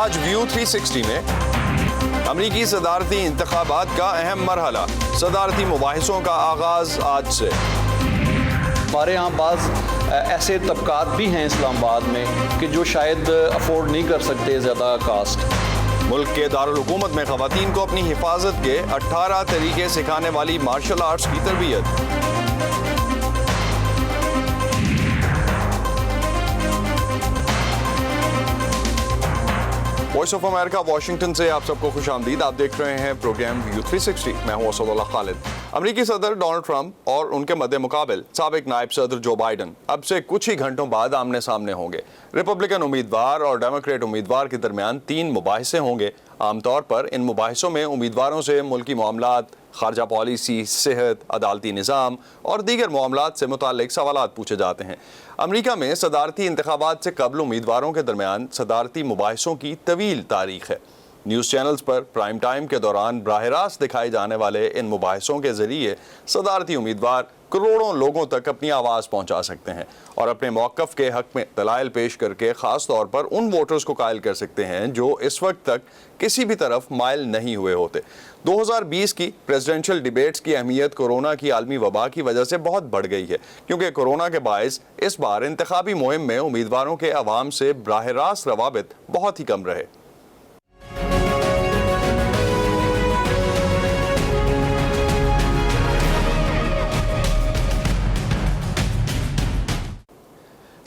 آج ویو 360 میں امریکی صدارتی انتخابات کا اہم مرحلہ، صدارتی مباحثوں کا آغاز آج سے۔ ہمارے یہاں بعض ایسے طبقات بھی ہیں اسلام آباد میں کہ جو شاید افورڈ نہیں کر سکتے زیادہ کاسٹ۔ ملک کے دارالحکومت میں خواتین کو اپنی حفاظت کے 18 طریقے سکھانے والی مارشل آرٹس کی تربیت۔ وائس آف امریکہ واشنگٹن سے آپ سب کو خوش آمدید۔ آپ دیکھ رہے ہیں پروگرام ویو 360۔ میں ہوں اسد اللہ خالد۔ امریکی صدر ڈونلڈ ٹرمپ اور ان کے مد مقابل سابق نائب صدر جو بائیڈن اب سے کچھ ہی گھنٹوں بعد آمنے سامنے ہوں گے۔ ریپبلکن امیدوار اور ڈیموکریٹ امیدوار کے درمیان 3 مباحثے ہوں گے۔ عام طور پر ان مباحثوں میں امیدواروں سے ملکی معاملات، خارجہ پالیسی، صحت، عدالتی نظام اور دیگر معاملات سے متعلق سوالات پوچھے جاتے ہیں۔ امریکہ میں صدارتی انتخابات سے قبل امیدواروں کے درمیان صدارتی مباحثوں کی طویل تاریخ ہے۔ نیوز چینلز پر پرائم ٹائم کے دوران براہ راست دکھائے جانے والے ان مباحثوں کے ذریعے صدارتی امیدوار کروڑوں لوگوں تک اپنی آواز پہنچا سکتے ہیں اور اپنے موقف کے حق میں دلائل پیش کر کے خاص طور پر ان ووٹرز کو قائل کر سکتے ہیں جو اس وقت تک کسی بھی طرف مائل نہیں ہوئے ہوتے۔ 2020 کی پریزیڈنشل ڈیبیٹس کی اہمیت کورونا کی عالمی وبا کی وجہ سے بہت بڑھ گئی ہے، کیونکہ کورونا کے باعث اس بار انتخابی مہم میں امیدواروں کے عوام سے براہ راست روابط بہت ہی کم رہے۔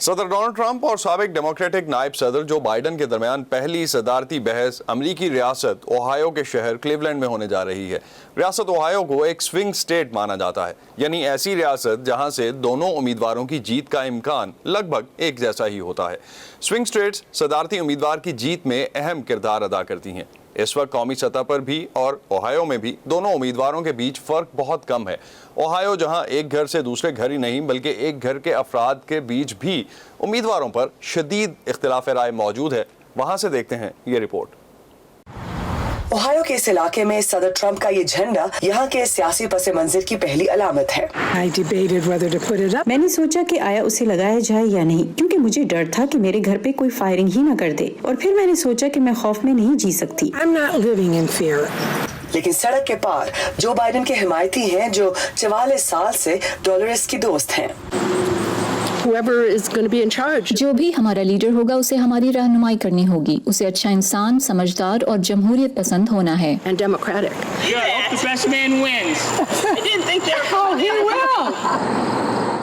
صدر ڈونلڈ ٹرمپ اور سابق ڈیموکریٹک نائب صدر جو بائیڈن کے درمیان پہلی صدارتی بحث امریکی ریاست اوہایو کے شہر کلیولینڈ میں ہونے جا رہی ہے۔ ریاست اوہایو کو ایک سوئنگ سٹیٹ مانا جاتا ہے، یعنی ایسی ریاست جہاں سے دونوں امیدواروں کی جیت کا امکان لگ بھگ ایک جیسا ہی ہوتا ہے۔ سوئنگ سٹیٹس صدارتی امیدوار کی جیت میں اہم کردار ادا کرتی ہیں۔ اس وقت قومی سطح پر بھی اور اوہایو میں بھی دونوں امیدواروں کے بیچ فرق بہت کم ہے۔ اوہایو جہاں ایک گھر سے دوسرے گھر ہی نہیں بلکہ ایک گھر کے افراد کے بیچ بھی امیدواروں پر شدید اختلاف رائے موجود ہے، وہاں سے دیکھتے ہیں یہ رپورٹ۔ اوہایو کے اس علاقے میں صدر ٹرمپ کا یہ جھنڈا یہاں کے سیاسی پس منظر کی پہلی علامت ہے۔ میں نے سوچا کہ آیا اسے لگایا جائے یا نہیں، کیونکہ مجھے ڈر تھا کہ میرے گھر پہ کوئی فائرنگ ہی نہ کر دے، اور پھر میں نے سوچا کہ میں خوف میں نہیں جی سکتی۔ لیکن سڑک کے پار جو بائیڈن کے حمایتی ہیں جو 44 سال سے ڈولرس کی دوست ہیں۔ جو بھی ہمارا لیڈر ہوگا اسے ہماری رہنمائی کرنی ہوگی، اسے اچھا انسان، سمجھدار اور جمہوریت پسند ہونا ہے۔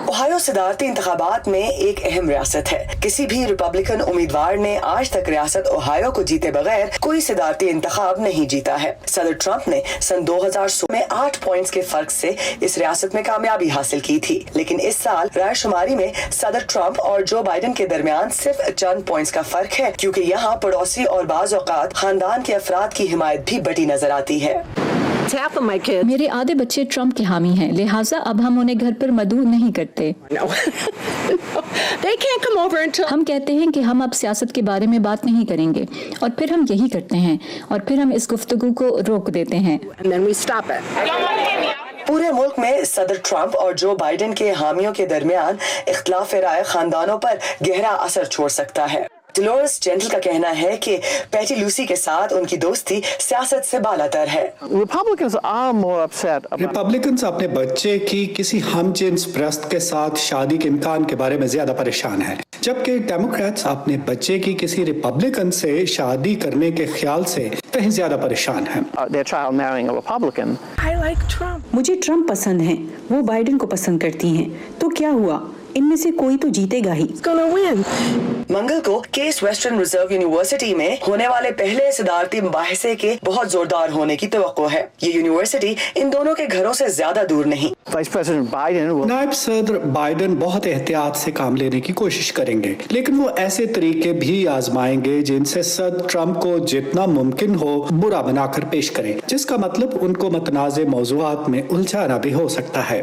اوہایو صدارتی انتخابات میں ایک اہم ریاست ہے۔ کسی بھی ریپبلکن امیدوار نے آج تک ریاست اوہایو کو جیتے بغیر کوئی صدارتی انتخاب نہیں جیتا ہے۔ صدر ٹرمپ نے سن 2016 میں 8 پوائنٹس کے فرق سے اس ریاست میں کامیابی حاصل کی تھی، لیکن اس سال رائے شماری میں صدر ٹرمپ اور جو بائیڈن کے درمیان صرف چند پوائنٹس کا فرق ہے، کیونکہ یہاں پڑوسی اور بعض اوقات خاندان کے افراد کی حمایت بھی بڑی نظر آتی ہے۔ میرے آدھے بچے ٹرمپ کے حامی ہیں، لہٰذا اب ہم انہیں گھر پر مدعو نہیں کرتے۔ ہم کہتے ہیں کہ ہم اب سیاست کے بارے میں بات نہیں کریں گے، اور پھر ہم یہی کرتے ہیں، اور پھر ہم اس گفتگو کو روک دیتے ہیں۔ پورے ملک میں صدر ٹرمپ اور جو بائیڈن کے حامیوں کے درمیان اختلاف رائے خاندانوں پر گہرا اثر چھوڑ سکتا ہے۔ ڈولورس جینٹل کا کہنا ہے کہ پیٹی لوسی کے ساتھ ان کی دوستی سیاست سے بالاتر ہے۔ ریپبلکنز اپنے بچے کی کسی ہم جنس پرست کے ساتھ شادی کے امکان کے بارے میں زیادہ پریشان ہیں، جبکہ ڈیموکریٹس اپنے بچے کی کسی ریپبلکن سے شادی کرنے کے خیال سے کہیں زیادہ پریشان ہیں۔ مجھے ٹرمپ پسند ہیں، وہ بائیڈن کو پسند کرتی ہیں، تو کیا ہوا؟ ان میں سے کوئی تو جیتے گا ہی۔ منگل کو کیس ویسٹرن ریزرو یونیورسٹی میں ہونے والے پہلے صدارتی مباحثے کے بہت زوردار ہونے کی توقع ہے۔ یہ یونیورسٹی ان دونوں کے گھروں سے زیادہ دور نہیں۔ نائب صدر بائیڈن بہت احتیاط سے کام لینے کی کوشش کریں گے، لیکن وہ ایسے طریقے بھی آزمائیں گے جن سے صدر ٹرمپ کو جتنا ممکن ہو برا بنا کر پیش کریں، جس کا مطلب ان کو متنازع موضوعات میں الجھانا بھی ہو سکتا ہے۔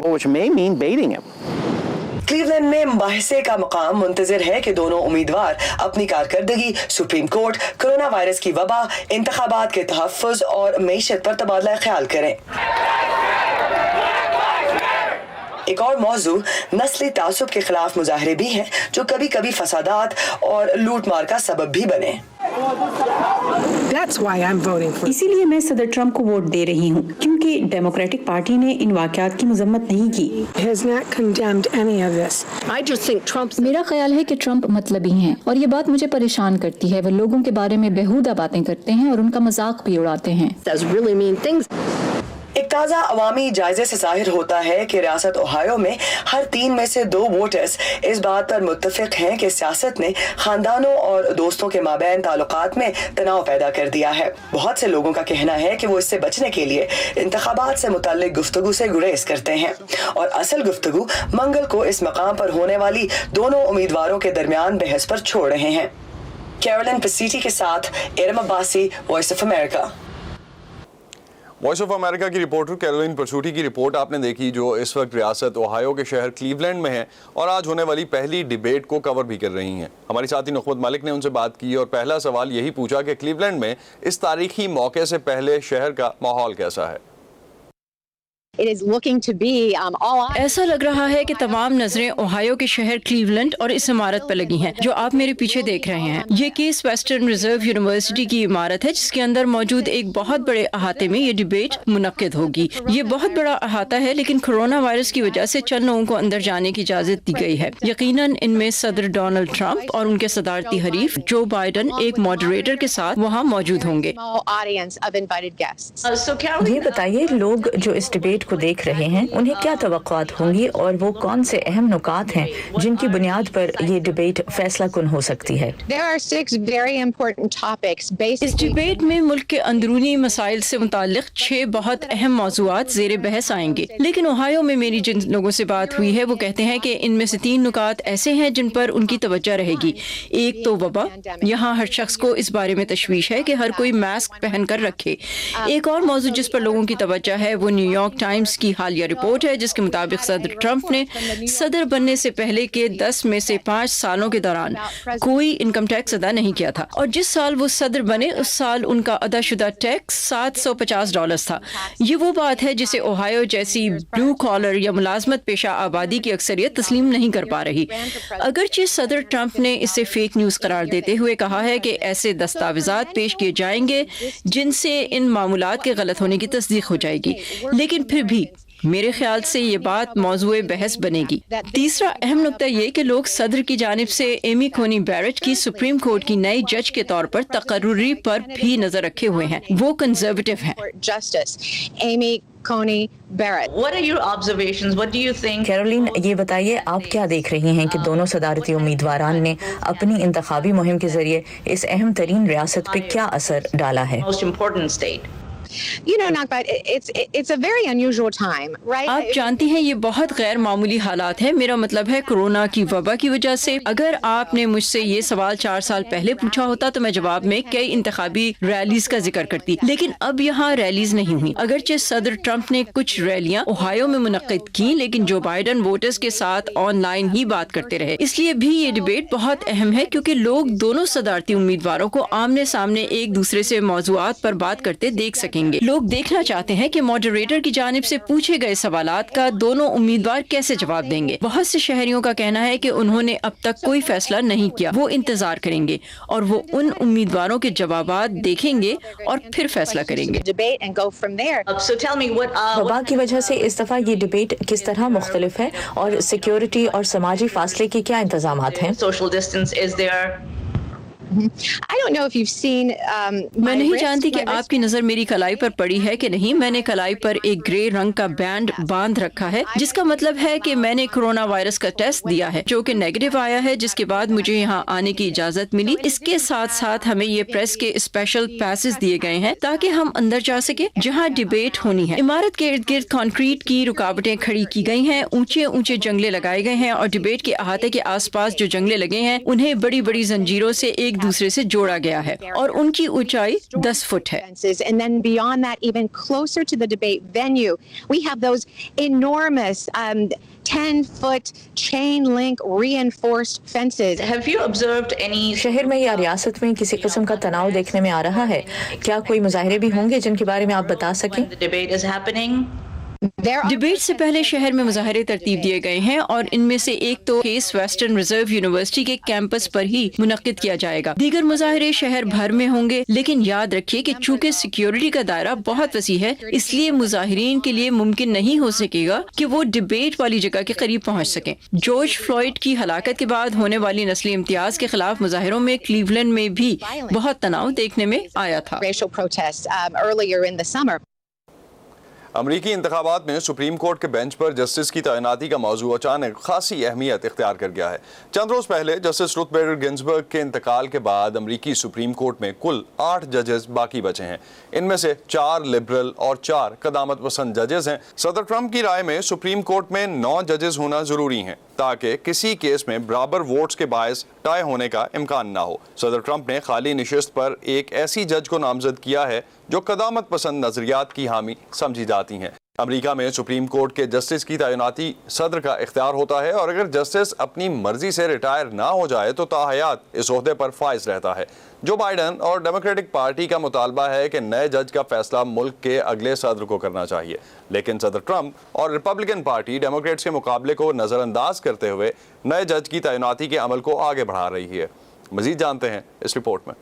کلیولینڈ میں مباحثے کا مقام منتظر ہے کہ دونوں امیدوار اپنی کارکردگی، سپریم کورٹ، کرونا وائرس کی وبا، انتخابات کے تحفظ اور معیشت پر تبادلہ خیال کریں۔ ایک اور موضوع نسلی تعصب کے خلاف مظاہرے بھی ہیں جو کبھی کبھی فسادات اور لوٹ مار کا سبب بھی بنے۔ That's why I'm voting for. इसीलिए मैं सदर ट्रंप को वोट दे रही हूँ, क्योंकि डेमोक्रेटिक पार्टी ने इन वाकयात की मजम्मत नहीं की। Has not condemned any of this. I just think Trump's. मेरा ख्याल है कि ट्रंप मतलबी हैं और ये बात मुझे परेशान करती है। वो लोगों के बारे में बेहुदा बातें करते हैं और उनका मजाक भी उड़ाते हैं। Does really mean things. एक ताज़ा अवामी जायजे से जाहिर होता है कि रियासत ओहायो में हर 3 में से 2 वोटर्स इस बात पर मुत्तफिक हैं कि सियासत ने खानदानों और दोस्तों के माबैन ताल्लुकात में तनाव पैदा कर दिया है। बहुत से लोगों का कहना है कि वो इससे बचने के लिए इंतखाबात से मुताल्लिक गुफ्तगू से गुरेज करते हैं और असल गुफ्तगू मंगल को इस मकाम पर होने वाली दोनों उम्मीदवारों के दरमियान बहस पर छोड़ रहे हैं। कैरोलिन पसीटी के साथ Eram Abbasi, voice of America. Voice of America की रिपोर्टर कैरोलिन परसूटी की रिपोर्ट आपने देखी, जो इस वक्त रियासत ओहायो के शहर क्लीवलैंड में है और आज होने वाली पहली डिबेट को कवर भी कर रही हैं। हमारी साथी नुखमत मलिक ने उनसे बात की और पहला सवाल यही पूछा कि क्लीवलैंड में इस तारीखी मौके से पहले शहर का माहौल कैसा है। It is looking to be all eyes. ऐसा लग रहा है कि तमाम नजरें ओहायो के शहर क्लीवलैंड और इस इमारत पर लगी हैं जो आप मेरे पीछे देख रहे हैं। ये केस वेस्टर्न रिजर्व यूनिवर्सिटी की इमारत है जिसके अंदर मौजूद एक बहुत बड़े अहाते में ये डिबेट मुनक्किद होगी। ये बहुत बड़ा अहाता है, लेकिन कोरोना वायरस की वजह से चंद लोगों को अंदर जाने की इजाजत दी गई है। यकीनन इनमें सदर डोनाल्ड ट्रंप और उनके सदारती हरीफ जो बाइडन एक मॉडरेटर के साथ वहाँ मौजूद होंगे। Audience of invited guests. ये बताइए, लोग जो इस डिबेट को देख रहे हैं उन्हें क्या तवक्कुआत होंगी और वो कौन से अहम नुकात हैं जिनकी बुनियाद पर ये डिबेट फैसला कुन हो सकती है। There are 6 very important topics based. इस डिबेट में मुल्क के अंदरूनी मसाइल से मुताल्लिक 6 बहुत अहम मौज़ूआत ज़ेरे बहस आएंगे, लेकिन ओहायो में मेरी जिन लोगों से बात हुई है वो कहते हैं कि इनमें से 3 नुकात ऐसे हैं जिन पर उनकी तवज्जो रहेगी। एक तो वबा, यहाँ हर शख्स को इस बारे में तशवीश है कि हर कोई मास्क पहन कर रखे। एक और मौजू जिस पर लोगों की तवज्जो है वो न्यूयॉर्क टाइम्स की हालिया रिपोर्ट है जिसके मुताबिक सदर ट्रंप ने सदर बनने से पहले के 10 में से 5 सालों के दौरान कोई इनकम टैक्स अदा नहीं किया था और जिस साल वो सदर बने उस साल उनका अदाशुदा टैक्स $750 था। ये वो बात है जिसे ओहायो जैसी ब्लू कॉलर या मुलाजमत पेशा आबादी की अक्सरियत तस्लीम नहीं कर पा रही। अगरचे सदर ट्रंप ने इसे फेक न्यूज़ करार देते हुए कहा है कि ऐसे दस्तावेजात पेश किए जाएंगे जिनसे इन मामूलात के गलत होने की तस्दीक हो जाएगी, लेकिन फिर भी मेरे ख्याल से ये बात मौज़ूए बहस बनेगी। तीसरा अहम नुक्ता ये कि लोग सदर की जानिब से एमी कोनी बैरेट की सुप्रीम कोर्ट की नई जज के तौर पर तकर्रुरी पर भी नजर रखे हुए हैं। वो कंजर्वेटिव हैं। What are your observations? What do you think? Caroline, ये बताइए आप क्या देख रही हैं कि दोनों सदारती उम्मीदवारान ने अपनी इंतखाबी मुहिम के जरिए इस अहम तरीन रियासत पे क्या असर डाला है? Most important state. You know, Nakbat, it's a very unusual time, right? आप जानती हैं ये बहुत गैर मामूली हालात है। मेरा मतलब है कोरोना की वबा की वजह से। अगर आपने मुझसे ये सवाल 4 साल पहले पूछा होता तो मैं जवाब में कई इंतखाबी रैलीज का जिक्र करती, लेकिन अब यहाँ रैलीज नहीं हुई। अगरचे सदर ट्रंप ने कुछ रैलियां ओहायो में मुनक्किद की, लेकिन जो बाइडन वोटर्स के साथ ऑनलाइन ही बात करते रहे। इसलिए भी ये डिबेट बहुत अहम है क्योंकि लोग दोनों सदारती उम्मीदवारों को आमने सामने एक दूसरे से मौजूआत पर बात करते देख सकेंगे। लोग देखना चाहते हैं कि मॉडरेटर की जानिब से पूछे गए सवालात का दोनों उम्मीदवार कैसे जवाब देंगे। बहुत से शहरियों का कहना है कि उन्होंने अब तक कोई फैसला नहीं किया, वो इंतजार करेंगे और वो उन उम्मीदवारों के जवाबात देखेंगे और फिर फैसला करेंगे। वबा की वजह से इस दफा ये डिबेट किस तरह मुख्तलिफ है और सिक्योरिटी और समाजी फासले के क्या इंतजामात हैं? I don't know if you've seen, मैं नहीं जानती कि आपकी नजर मेरी कलाई पर पड़ी है कि नहीं। मैंने कलाई पर एक ग्रे रंग का बैंड बांध रखा है जिसका मतलब है कि मैंने कोरोना वायरस का टेस्ट दिया है जो कि नेगेटिव आया है, जिसके बाद मुझे यहाँ आने की इजाजत मिली। इसके साथ साथ हमें ये प्रेस के स्पेशल पैसेज दिए गए हैं ताकि हम अंदर जा सके जहाँ डिबेट होनी है। इमारत के इर्द गिर्द कंक्रीट की रुकावटें खड़ी की गई हैं, ऊंचे ऊंचे जंगले लगाए गए हैं और डिबेट के अहाते के आसपास जो जंगले लगे हैं उन्हें बड़ी बड़ी जंजीरों से एक दूसरे से जोड़ा गया है और उनकी ऊंचाई 10 फुट है। And then beyond that, even closer to the debate venue, we have those enormous 10-foot chain link reinforced fences. Have you observed any? शहर में या रियासत में किसी किस्म का तनाव देखने में आ रहा है? क्या कोई मुजाहिरे भी होंगे जिनके बारे में आप बता सकें? The debate is happening. Debate से पहले शहर में मुजाहरे तरतीब दिए गए हैं और इनमें से एक तो केस वेस्टर्न रिजर्व यूनिवर्सिटी के कैंपस पर ही मुनक्किद किया जाएगा। दीगर मुजाहरे शहर भर में होंगे, लेकिन याद रखिए कि चूंकि सिक्योरिटी का दायरा बहुत वसी है, इसलिए मुजाहिरीन के लिए मुमकिन नहीं हो सकेगा कि वो डिबेट वाली जगह के करीब पहुंच सकें। जॉर्ज फ्लॉयड की हलाकत के बाद होने वाली नस्ली इम्तियाज के खिलाफ मुजाहिरों में क्लीवलैंड में भी बहुत तनाव देखने में आया था। अमरीकी इंतखाबात में सुप्रीम कोर्ट के बेंच पर जस्टिस की तैनाती का मौजू अचानक खासी अहमियत इख्तियार कर गया है। चंद रोज पहले जस्टिस रुथ बेडर गिन्सबर्ग के इंतकाल के बाद अमरीकी सुप्रीम कोर्ट में कुल 8 जजेस बाकी बचे हैं। इनमें से 4 लिबरल और 4 कदामत पसंद जजेस हैं। सदर ट्रंप की राय में सुप्रीम कोर्ट में 9 जजेस होना जरूरी हैं ताकि किसी केस में बराबर वोट्स के बायस टाई होने का इम्कान ना हो। सदर ट्रंप ने खाली निशिस्त पर एक ऐसी जज को नामजद किया है जो कदामत पसंद नजरियात की हामी समझी जाती हैं। अमेरिका में सुप्रीम कोर्ट के जस्टिस की तैनाती सदर का इख्तियार होता है और अगर जस्टिस अपनी मर्जी से रिटायर ना हो जाए तो ताहयात इस ओहदे पर फाइज रहता है। जो बाइडन और डेमोक्रेटिक पार्टी का मुतालबा है कि नए जज का फैसला मुल्क के अगले सदर को करना चाहिए, लेकिन सदर ट्रंप और रिपब्लिकन पार्टी डेमोक्रेट्स के मुकाबले को नज़रअंदाज करते हुए नए जज की तैनाती के अमल को आगे बढ़ा रही है। मजीद जानते हैं इस रिपोर्ट में।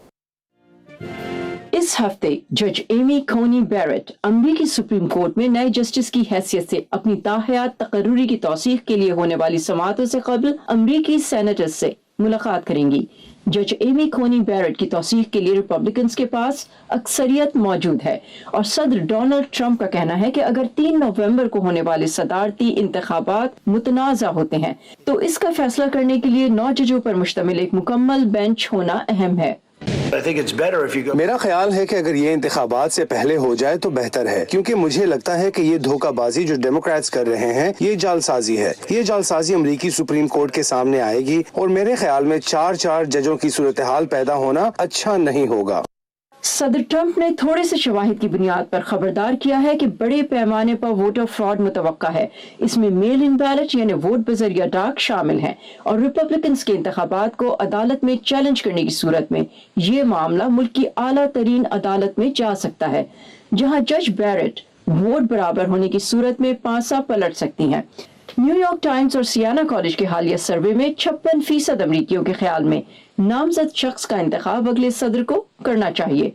इस हफ्ते जज एमी कोनी बैरेट अमरीकी सुप्रीम कोर्ट में नए जस्टिस की हैसियत से अपनी ताहयात तकर्रुरी की तौसीक के लिए होने वाली समाअतों से कबल अमरीकी सेनेटर्स से मुलाकात करेंगी। जज एमी कोनी बैरेट की तौसीक के लिए रिपब्लिकन्स के पास अक्सरियत मौजूद है और सदर डोनाल्ड ट्रंप का कहना है कि अगर 3 नवंबर को होने वाले सदारती इंतखाबात मुतनाज़ा होते हैं तो इसका फैसला करने के लिए 9 जजों पर मुश्तमिल एक मुकम्मल बेंच होना अहम है। मेरा ख्याल है कि अगर ये इंतखाबात से पहले हो जाए तो बेहतर है, क्योंकि मुझे लगता है कि ये धोखाबाजी जो डेमोक्रेट्स कर रहे हैं ये जालसाजी है। ये जालसाजी अमरीकी सुप्रीम कोर्ट के सामने आएगी और मेरे ख्याल में 4 जजों की सूरत हाल पैदा होना अच्छा नहीं होगा। सदर ट्रंप ने थोड़े से शवाहिद की बुनियाद पर खबरदार किया है कि बड़े पैमाने पर वोटर फ्रॉड मुतवक्का है। इसमें मेल इन बैलेट यानी वोट बजरिया डाक शामिल हैं और रिपब्लिकन्स के इंतखाबात को अदालत में चैलेंज करने की सूरत में ये मामला मुल्क की आला तरीन अदालत में जा सकता है, जहां जज बैरेट वोट बराबर होने की सूरत में पासा पलट सकती हैं। न्यूयॉर्क टाइम्स और सियाना कॉलेज के हालिया सर्वे में 56% अमरीकियों के ख्याल में नामजद शख्स का इंतखाब अगले सदर को करना चाहिए।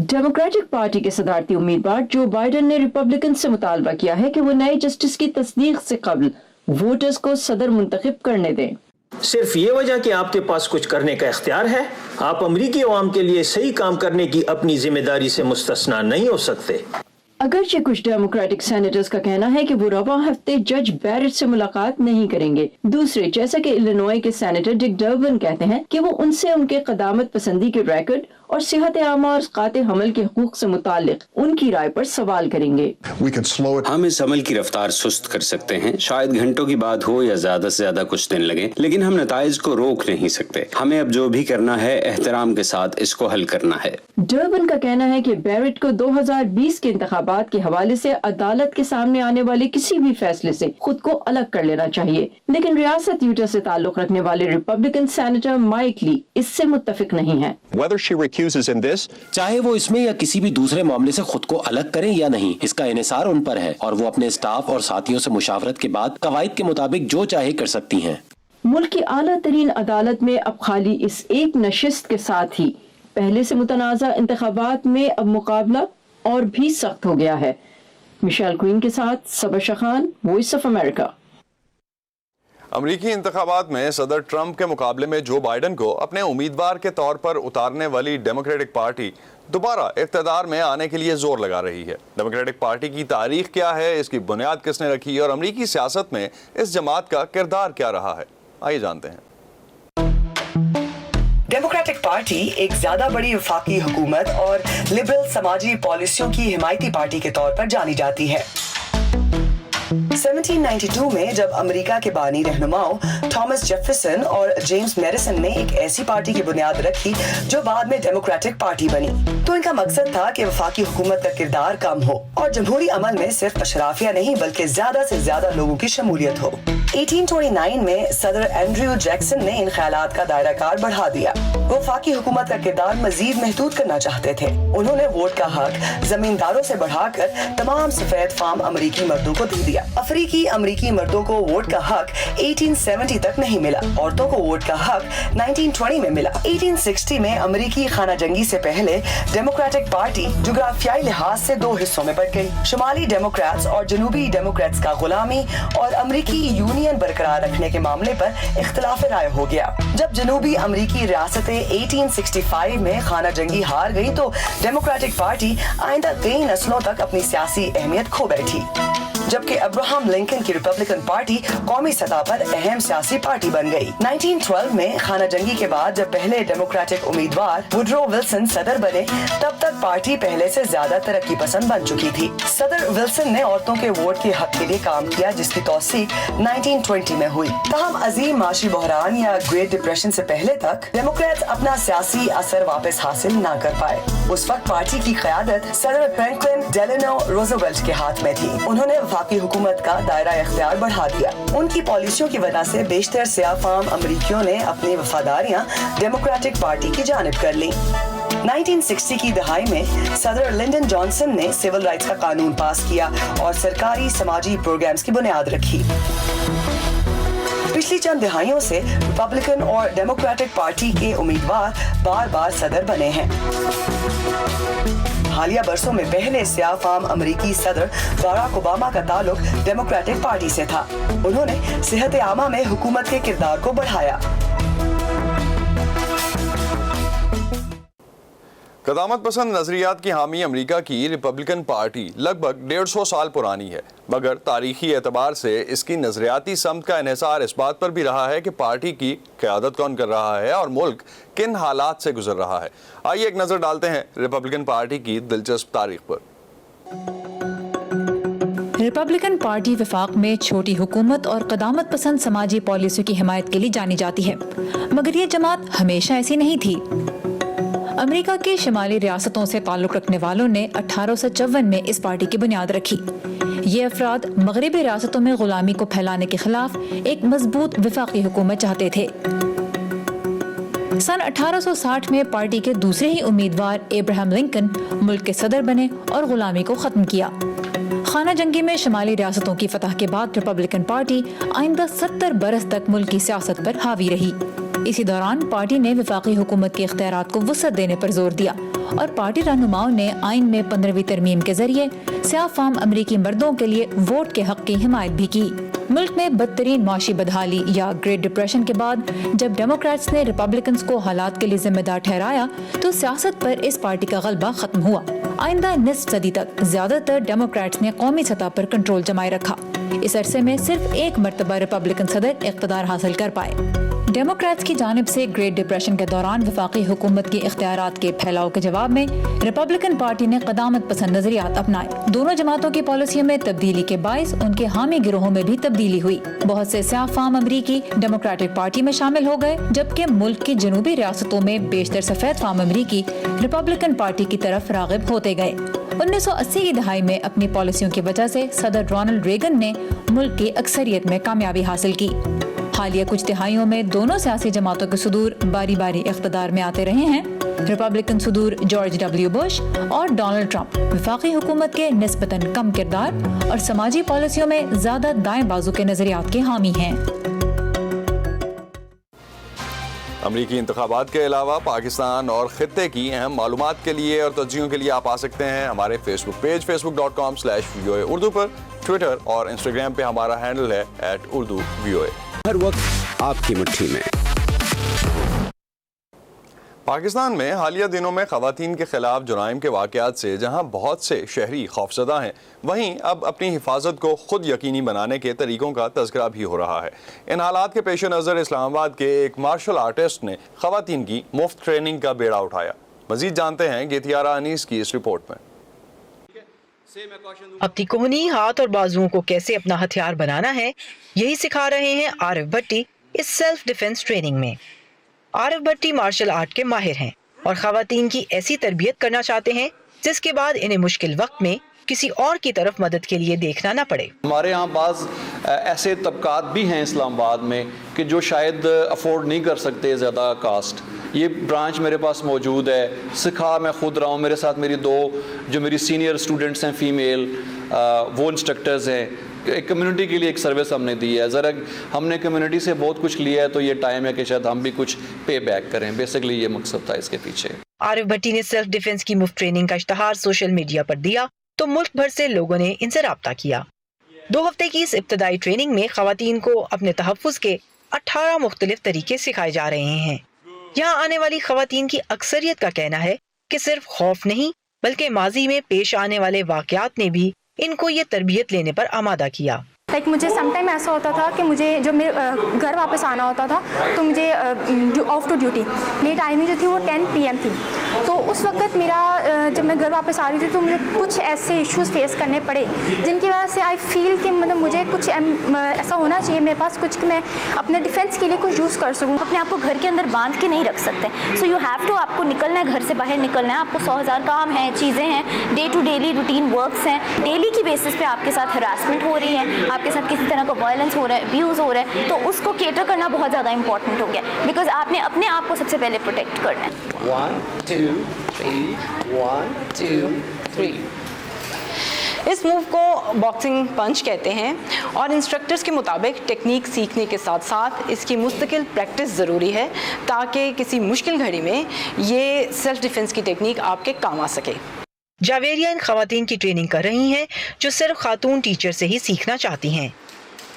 डेमोक्रेटिक पार्टी के सदारती उम्मीदवार जो बाइडन ने रिपब्लिकन से मुतालबा किया है कि वो नए जस्टिस की तस्दीक से कबल वोटर्स को सदर मुंतखब करने दें। सिर्फ ये वजह कि आपके पास कुछ करने का इख्तियार है, आप अमरीकी अवाम के लिए सही काम करने की अपनी जिम्मेदारी से मुस्तस्ना नहीं हो सकते। अगरचे कुछ डेमोक्रेटिक सेनेटर्स का कहना है कि वो रवा हफ्ते जज बैरेट से मुलाकात नहीं करेंगे। दूसरे, जैसा कि इलिनॉय के सेनेटर डिक डर्बिन कहते हैं कि वो उनसे उनके कदामत पसंदी के रिकॉर्ड और सेहत आमा और क़ाते हमल के हुकूक से मुतालिक उनकी राय पर सवाल करेंगे। हम इस अमल की रफ्तार सुस्त कर सकते हैं, शायद घंटों की बात हो या ज्यादा से ज्यादा कुछ दिन लगे, लेकिन हम नताइज को रोक नहीं सकते। हमें अब जो भी करना है एहतराम के साथ इसको हल करना है। डर्बिन का कहना है कि बैरेट को 2020 के इंतखाबात के हवाले से अदालत के सामने आने वाले किसी भी फैसले से खुद को अलग कर लेना चाहिए, लेकिन रियासत यूटा से ताल्लुक रखने वाले रिपब्लिकन सेनेटर माइक ली इससे मुत्तफिक नहीं है। चाहे वो इसमें या किसी भी दूसरे मामले से खुद को अलग करें या नहीं, इसका इन्हिसार उन पर है और वो अपने स्टाफ और साथियों से मुशावरत के बाद कवायद के मुताबिक जो चाहे कर सकती हैं। मुल्क की आला तरीन अदालत में अब खाली इस एक नशिस्त के साथ ही पहले से मुतनाज़ा इंतखाबात में अब मुकाबला और भी सख्त हो गया है। मिशेल क्वीन के साथ सबा शाखान, वॉइस ऑफ अमेरिका। अमरीकी इंतखाबात में सदर ट्रंप के मुकाबले में जो बाइडन को अपने उम्मीदवार के तौर पर उतारने वाली डेमोक्रेटिक पार्टी दोबारा इक़्तिदार में आने के लिए जोर लगा रही है। डेमोक्रेटिक पार्टी की तारीख क्या है, इसकी बुनियाद किसने रखी और अमरीकी सियासत में इस जमात का किरदार क्या रहा है, आइए जानते हैं। डेमोक्रेटिक पार्टी एक ज्यादा बड़ी वफाकी हुकूमत और लिबरल समाजी पॉलिसियों की हिमायती पार्टी के तौर पर जानी जाती है। 1792 में जब अमेरिका के बानी रहनुमाओं थॉमस जेफरसन और जेम्स मैडिसन ने एक ऐसी पार्टी की बुनियाद रखी जो बाद में डेमोक्रेटिक पार्टी बनी, तो इनका मकसद था कि वफाकी हुकूमत का किरदार कम हो और जमहूरी अमल में सिर्फ अशराफिया नहीं बल्कि ज्यादा से ज्यादा लोगों की शमूलियत हो। 1829 में सदर एंड्रयू जैक्सन ने इन ख्यालात का दायरा कार बढ़ा दिया। वो वफाकी हुकूमत का किरदार मजीद महदूद करना चाहते थे। उन्होंने वोट का हक जमींदारों से बढ़ाकर तमाम सफेद फार्म अमरीकी मर्दों को दे दिया। अफ्रीकी अमरीकी मर्दों को वोट का हक 1870 तक नहीं मिला। औरतों को वोट का हक 1920 में मिला। 1860 में अमरीकी खाना जंगी से पहले डेमोक्रेटिक पार्टी जुग्राफियाई लिहाज से दो हिस्सों में बट गई। शुमाली डेमोक्रेट्स और जनूबी डेमोक्रेट्स का गुलामी और अमरीकी यूनियन बरकरार रखने के मामले पर इख्तिलाफ राय हो गया। जब जनूबी अमरीकी रियासतें 1865 में खाना जंगी हार गई तो डेमोक्रेटिक पार्टी आइंदा कई नस्लों तक अपनी सियासी अहमियत खो बैठी, जबकि अब्राहम लिंकन की रिपब्लिकन पार्टी कौमी सतह पर अहम सियासी पार्टी बन गई। 1912 में खाना जंगी के बाद जब पहले डेमोक्रेटिक उम्मीदवार वुडरो विल्सन सदर बने, तब तक पार्टी पहले से ज्यादा तरक्की पसंद बन चुकी थी। सदर विल्सन ने औरतों के वोट के हक के लिए काम किया, जिसकी तौसीक 1920 में हुई। तहम अजीम माशी बहरान या ग्रेट डिप्रेशन से पहले तक डेमोक्रेट्स अपना सियासी असर वापस हासिल न कर पाए। उस वक्त पार्टी की क़यादत सदर फ्रैंकलिन डेलानो रूजवेल्ट के हाथ में थी। उन्होंने वफाकी हुकूमत का दायरा इख्तियार बढ़ा दिया। उनकी पॉलिसियों की वजह से बेशतर सियाह फार्म अमरीकियों ने अपनी वफादारियां डेमोक्रेटिक पार्टी की जानिब कर ली। 1960 की दहाई में सदर लिंडन जॉनसन ने सिविल राइट्स का कानून पास किया और सरकारी समाजी प्रोग्राम्स की बुनियाद रखी। पिछली चंद दहाइयों से रिपब्लिकन और डेमोक्रेटिक पार्टी के उम्मीदवार बार बार सदर बने हैं। हालिया बरसों में पहले सियाह फार्म अमरीकी सदर बराक ओबामा का ताल्लुक डेमोक्रेटिक पार्टी से था। उन्होंने सेहत आमा में हुकूमत के किरदार को बढ़ाया। क़दामत पसंद नजरियात की हामी अमेरिका की रिपब्लिकन पार्टी लगभग 150 साल पुरानी है, मगर तारीखी एतबार से इसकी नजरियाती समत का इन्हिसार इस बात पर भी रहा है कि पार्टी की क़यादत कौन कर रहा है और मुल्क किन हालात से गुजर रहा है। आइए एक नज़र डालते हैं रिपब्लिकन पार्टी की दिलचस्प तारीख पर। रिपब्लिकन पार्टी वफाक में छोटी हुकूमत और क़दामत पसंद समाजी पॉलिसियों की हिमायत के लिए जानी जाती है, मगर ये जमात हमेशा ऐसी नहीं थी। अमेरिका के शिमाली रियासतों से ताल्लुक़ रखने वालों ने 1854 में इस पार्टी की बुनियाद रखी। ये अफराद मगरबी रियासतों में गुलामी को फैलाने के खिलाफ एक मजबूत वफाकी हुकूमत चाहते थे। सन 1860 में पार्टी के दूसरे ही उम्मीदवार अब्राहम लिंकन मुल्क के सदर बने और गुलामी को ख़त्म किया। खाना जंगी में शिमाली रियासतों की फतह के बाद रिपब्लिकन पार्टी आइंदा 70 बरस तक मुल्क की सियासत पर हावी रही। इसी दौरान पार्टी ने वफाकी हुकूमत के इख्तियारात को वसअत देने पर जोर दिया और पार्टी रहनुमाओं ने आइन में 15वीं तरमीम के जरिए सियाह फार्म अमरीकी मर्दों के लिए वोट के हक की हिमायत भी की। मुल्क में बदतरीन माशी बदहाली या ग्रेट डिप्रेशन के बाद जब डेमोक्रेट्स ने रिपब्लिकन्स को हालात के लिए जिम्मेदार ठहराया तो सियासत पर इस पार्टी का गलबा खत्म हुआ। आइंदा निस्फ सदी तक ज्यादातर डेमोक्रेट्स ने कौमी सतह पर कंट्रोल जमाए रखा। इस अरसे में सिर्फ एक मरतबा रिपब्लिकन सदर इख्तिदार हासिल कर पाए। डेमोक्रेट्स की जानिब से ग्रेट डिप्रेशन के दौरान वफाकी हुकूमत के इख्तियारात के फैलाव के जवाब में रिपब्लिकन पार्टी ने क़दामत पसंद नजरियात अपनाए। दोनों जमातों की पॉलिसियों में तब्दीली के बाइस उनके हामी गिरोहों में भी तब्दीली हुई। बहुत से सियाह फार्म अमरीकी डेमोक्रेटिक पार्टी में शामिल हो गए, जबकि मुल्क की जनूबी रियासतों में बेशतर सफेद फार्म अमरीकी रिपब्लिकन पार्टी की तरफ राग़िब होते गए। 1980 की दहाई में अपनी पॉलिसियों की वजह से सदर रोनाल्ड रेगन ने मुल्क की अक्सरियत में कामयाबी हासिल की। हालिया कुछ तिहाइयों में दोनों सियासी जमातों के सुदूर बारी बारी इख्तिदार में आते रहे हैं। रिपब्लिकन सुदूर जॉर्ज डब्ल्यू बुश और डोनाल्ड ट्रंप वफाकी हुकूमत के निस्बतन कम किरदार और समाजी पॉलिसियों में ज्यादा दाएं बाजू के नजरियात के हामी हैं। अमरीकी इंतखाबात के अलावा पाकिस्तान और खित्ते की अहम मालूमात के लिए और तज्जियों के लिए आप आ सकते हैं हमारे फेसबुक पेज facebook.com/VOA उर्दू पर। ट्विटर और इंस्टाग्राम पे हमारा हैंडल है @urduvoa। हर वक्त आपकी मुट्ठी में। पाकिस्तान में हालिया दिनों में ख़वातीन के खिलाफ जुराइम के वाक़यात से जहां बहुत से शहरी खौफज़दा हैं, वहीं अब अपनी हिफाजत को खुद यकीनी बनाने के तरीक़ों का तज़किरा भी हो रहा है। इन हालात के पेश नज़र इस्लामाबाद के एक मार्शल आर्टिस्ट ने ख़वातीन की मुफ्त ट्रेनिंग का बेड़ा उठाया। मज़ीद जानते हैं गेतियारा अनीस की इस रिपोर्ट में। अपनी कोहनी हाथ और बाजुओं को कैसे अपना हथियार बनाना है, यही सिखा रहे हैं आरिफ भट्टी इस सेल्फ डिफेंस ट्रेनिंग में। आरिफ भट्टी मार्शल आर्ट के माहिर हैं और खवातीन की ऐसी तरबियत करना चाहते हैं जिसके बाद इन्हें मुश्किल वक्त में کسی اور کی طرف مدد کے لیے دیکھنا نہ پڑے. ہمارے ہاں بعض ایسے طبقات بھی ہیں اسلام آباد میں کہ جو شاید افورڈ نہیں کر سکتے زیادہ کاسٹ. یہ برانچ میرے پاس موجود ہے. سکھا میں خود رہا ہوں, میرے ساتھ میری 2 جو میری سینئر اسٹوڈنٹس ہیں فیمیل, وہ انسٹرکٹرز ہیں. ایک کمیونٹی کے لیے ایک سروس ہم نے دی ہے. ذرا ہم نے کمیونٹی سے بہت کچھ لیا ہے تو یہ ٹائم ہے کہ شاید ہم بھی کچھ پے بیک کریں. بیسکلی یہ مقصد تھا اس کے پیچھے. عارف بھٹی نے سیلف ڈیفنس کی مفت ٹریننگ کا اشتہار سوشل میڈیا پر دیا تو ملک بھر سے لوگوں نے ان سے رابطہ کیا. 2 ہفتے کی اس ابتدائی ٹریننگ میں خواتین کو اپنے تحفظ کے 18 مختلف طریقے سکھائے جا رہے ہیں. یہاں آنے والی خواتین کی اکثریت کا کہنا ہے کہ صرف خوف نہیں بلکہ ماضی میں پیش آنے والے واقعات نے بھی ان کو یہ تربیت لینے پر آمادہ کیا. مجھے سم ٹائم ایسا ہوتا تھا کہ مجھے جب میرے گھر واپس آنا ہوتا تھا تو مجھے آف ٹو ڈیوٹی میری ٹائمنگ جو تھی وہ 10 PM تھی. تو اس وقت میرا جب میں گھر واپس آ رہی تھی تو مجھے کچھ ایسے ایشوز فیس کرنے پڑے جن کی وجہ سے آئی فیل کہ مطلب مجھے کچھ ایسا ہونا چاہیے میرے پاس کچھ کہ میں اپنے ڈیفینس کے لیے کچھ یوز کر سکوں. اپنے آپ کو گھر کے اندر باندھ کے نہیں رکھ سکتے. سو یو ہیو ٹو, آپ کو نکلنا ہے, گھر سے باہر نکلنا ہے. آپ کو 100,000 کام ہیں, چیزیں ہیں, day to daily routine works ہیں. ڈیلی کی بیسس پہ آپ کے ساتھ ہراسمنٹ ہو رہی ہے, آپ کے ساتھ کسی طرح کا وائلنس ہو رہا ہے, ابیوز ہو رہا ہے, تو اس کو کیٹر کرنا بہت زیادہ امپورٹنٹ ہو گیا بیکاز آپ نے اپنے آپ کو سب سے پہلے پروٹیکٹ کرنا ہے. 1 2 3 1 2 3. اس موو کو باکسنگ پنچ کہتے ہیں اور انسٹرکٹرز کے مطابق ٹیکنیک سیکھنے کے ساتھ ساتھ اس کی مستقل پریکٹس ضروری ہے تاکہ کسی مشکل گھڑی میں یہ سیلف ڈیفنس کی ٹیکنیک آپ کے کام آ سکے. جاویریہ ان خواتین کی ٹریننگ کر رہی ہیں جو صرف خاتون ٹیچر سے ہی سیکھنا چاہتی ہیں.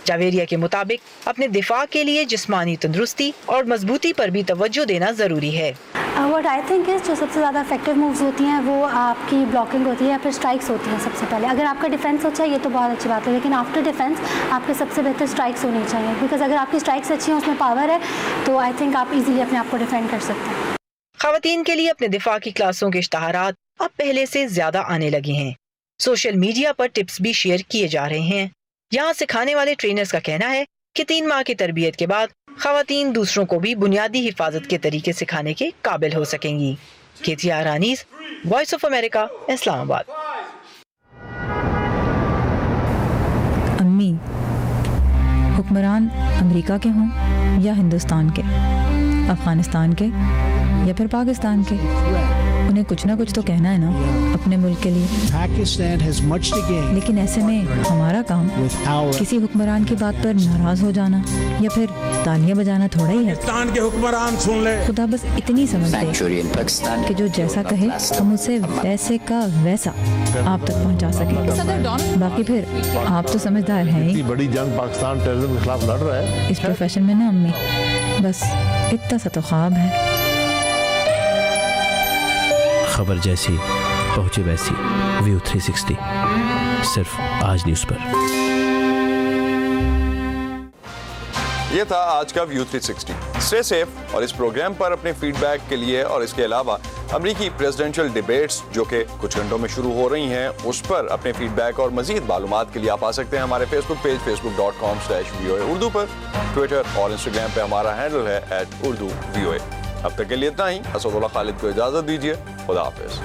جاویریہ کے مطابق اپنے دفاع کے لیے جسمانی تندرستی اور مضبوطی پر بھی توجہ دینا ضروری ہے. وٹ آئی تھنک از جو سب سے زیادہ افیکٹو مووز ہوتی ہیں وہ آپ کی بلاکنگ ہوتی ہے یا پھر اسٹرائکس ہوتی ہیں. سب سے پہلے اگر آپ کا ڈیفینس اچھا ہے یہ تو بہت اچھی بات ہے, لیکن آفٹر ڈیفینس آپ کے سب سے بہتر اسٹرائکس ہونی چاہیے بیکاز اگر آپ کی اسٹرائکس اچھی ہیں اس میں پاور ہے تو آئی تھنک آپ ایزیلی اپنے آپ کو ڈیفینڈ کر سکتے ہیں. خواتین کے لیے اپنے دفاع کی کلاسوں کے اشتہارات اب پہلے سے زیادہ آنے لگے ہیں. سوشل میڈیا پر ٹپس بھی شیئر کیے جا رہے ہیں. یہاں سکھانے والے ٹرینرز کا کہنا ہے کہ 3 ماہ کی تربیت کے بعد خواتین دوسروں کو بھی بنیادی حفاظت کے طریقے سکھانے کے قابل ہو سکیں گی. کیتیا رانیز, وائس آف امریکہ, اسلام آباد. امی, حکمران امریکہ کے ہوں یا ہندوستان کے, افغانستان کے یا پھر پاکستان کے, انہیں کچھ نہ کچھ تو کہنا ہے نا اپنے ملک کے لیے. لیکن ایسے میں ہمارا کام کسی حکمران کی بات پر ناراض ہو جانا یا پھر تالیاں بجانا تھوڑا ہی ہے. کے حکمران سن لے. خدا بس اتنی سمجھ دے کہ جو جیسا کہے ہم اسے ویسے کا ویسا آپ تک پہنچا سکیں. باقی پھر آپ تو سمجھدار ہیں ہی. بڑی جنگ پاکستان ٹیررزم کے خلاف لڑ رہا ہے. اس پروفیشن میں نا امی بس اتنا سا تو خواب ہے. خبر جیسی پہنچے ویسی, ویو 360 صرف آج نیوز پر. یہ تھا آج کا ویو 360. Stay safe. اور اس پروگرام پر اپنے فیڈ بیک کے لیے اور اس کے علاوہ امریکی پریزیڈنشل ڈیبیٹس جو کہ کچھ گھنٹوں میں شروع ہو رہی ہیں اس پر اپنے فیڈ بیک اور مزید معلومات کے لیے آپ آ سکتے ہیں ہمارے فیس بک پیج facebook.com/VOA اردو پر. ٹویٹر اور انسٹاگرام پہ ہمارا ہینڈل ہے @urduvoa. اب تک کے لیے اتنا ہی. اسد اللہ خالد کو اجازت دیجیے. خدا حافظ.